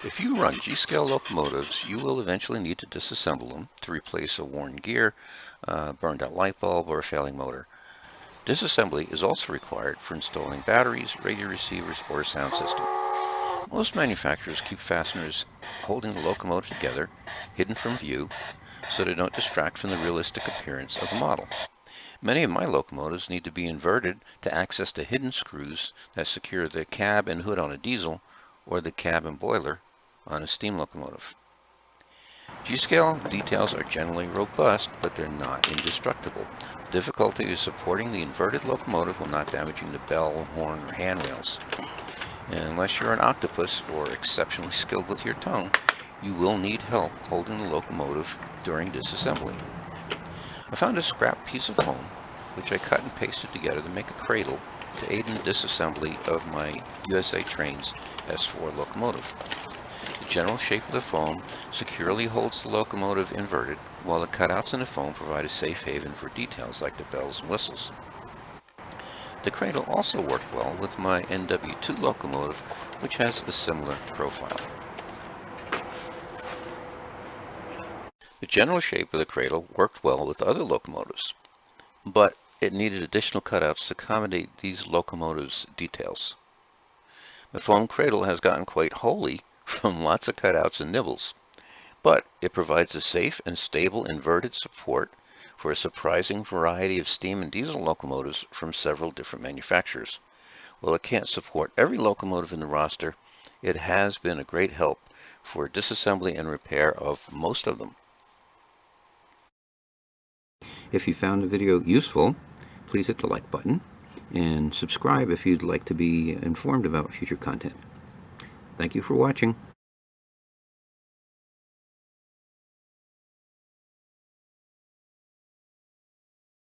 If you run G-scale locomotives, you will eventually need to disassemble them to replace a worn gear, burned out light bulb, or a failing motor. Disassembly is also required for installing batteries, radio receivers, or a sound system. Most manufacturers keep fasteners holding the locomotive together, hidden from view, so they don't distract from the realistic appearance of the model. Many of my locomotives need to be inverted to access the hidden screws that secure the cab and hood on a diesel or the cab and boiler on a steam locomotive. G-scale details are generally robust, but they're not indestructible. The difficulty is supporting the inverted locomotive while not damaging the bell, horn, or handrails. And unless you're an octopus or exceptionally skilled with your tongue, you will need help holding the locomotive during disassembly. I found a scrap piece of foam, which I cut and pasted together to make a cradle to aid in the disassembly of my USA Trains S4 locomotive. The general shape of the foam securely holds the locomotive inverted, while the cutouts in the foam provide a safe haven for details like the bells and whistles. The cradle also worked well with my NW2 locomotive, which has a similar profile. The general shape of the cradle worked well with other locomotives, but it needed additional cutouts to accommodate these locomotives' details. The foam cradle has gotten quite holey from lots of cutouts and nibbles, but it provides a safe and stable inverted support for a surprising variety of steam and diesel locomotives from several different manufacturers. While it can't support every locomotive in the roster, it has been a great help for disassembly and repair of most of them. If you found the video useful, please hit the like button and subscribe if you'd like to be informed about future content. Thank you for watching.